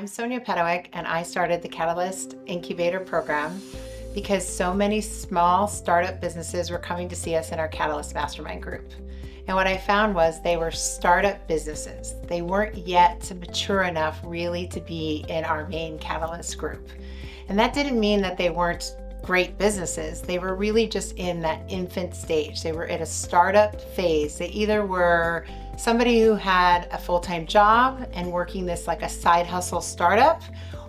I'm Sonia Pedowick, and I started the Catalyst Incubator program because so many small startup businesses were coming to see us in our Catalyst Mastermind group. And what I found was they were startup businesses. They weren't yet mature enough really to be in our main Catalyst group. And that didn't mean that they weren't great businesses. They were really just in that infant stage. They were at a startup phase. They either were somebody who had a full-time job and working this like a side hustle startup,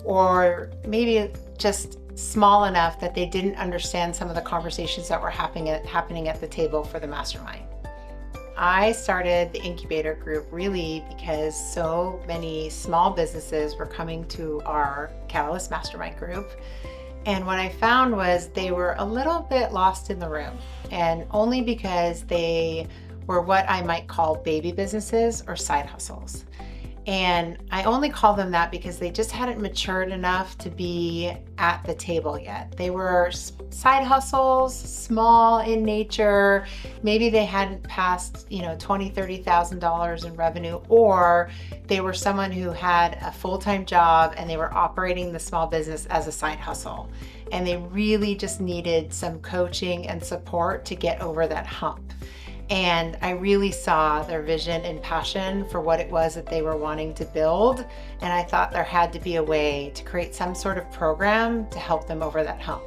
or maybe just small enough that they didn't understand some of the conversations that were happening at the table for the mastermind. I started the incubator group really because so many small businesses were coming to our Catalyst Mastermind group. And what I found was they were a little bit lost in the room, and only because they were what I might call baby businesses or side hustles. And I only call them that because they just hadn't matured enough to be at the table yet. They were side hustles, small in nature. Maybe they hadn't passed, $20,000, $30,000 in revenue, or they were someone who had a full-time job and they were operating the small business as a side hustle. And they really just needed some coaching and support to get over that hump. And I really saw their vision and passion for what it was that they were wanting to build. And I thought there had to be a way to create some sort of program to help them over that hump.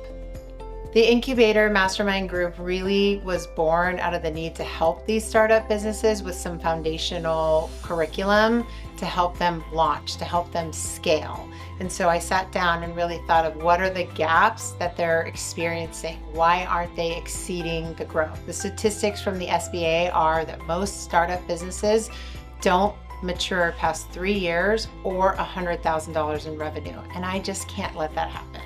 The Incubator Mastermind group really was born out of the need to help these startup businesses with some foundational curriculum to help them launch, to help them scale. And so I sat down and really thought of what are the gaps that they're experiencing? Why aren't they exceeding the growth? The statistics from the SBA are that most startup businesses don't mature past 3 years or $100,000 in revenue. And I just can't let that happen.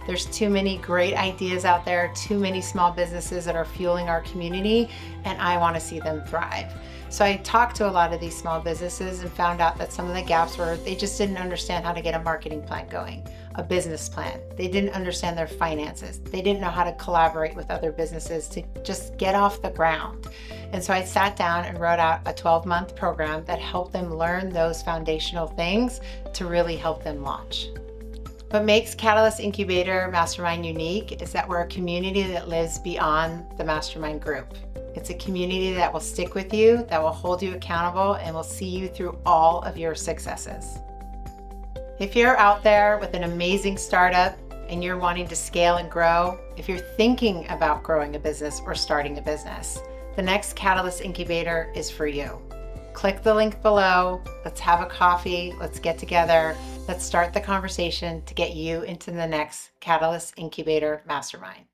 There's too many great ideas out there, too many small businesses that are fueling our community, and I want to see them thrive. So I talked to a lot of these small businesses and found out that some of the gaps were they just didn't understand how to get a marketing plan going, a business plan. They didn't understand their finances. They didn't know how to collaborate with other businesses to just get off the ground. And so I sat down and wrote out a 12-month program that helped them learn those foundational things to really help them launch. What makes Catalyst Incubator Mastermind unique is that we're a community that lives beyond the mastermind group. It's a community that will stick with you, that will hold you accountable, and will see you through all of your successes. If you're out there with an amazing startup and you're wanting to scale and grow, if you're thinking about growing a business or starting a business, the next Catalyst Incubator is for you. Click the link below. Let's have a coffee. Let's get together. Let's start the conversation to get you into the next Catalyst Incubator Mastermind.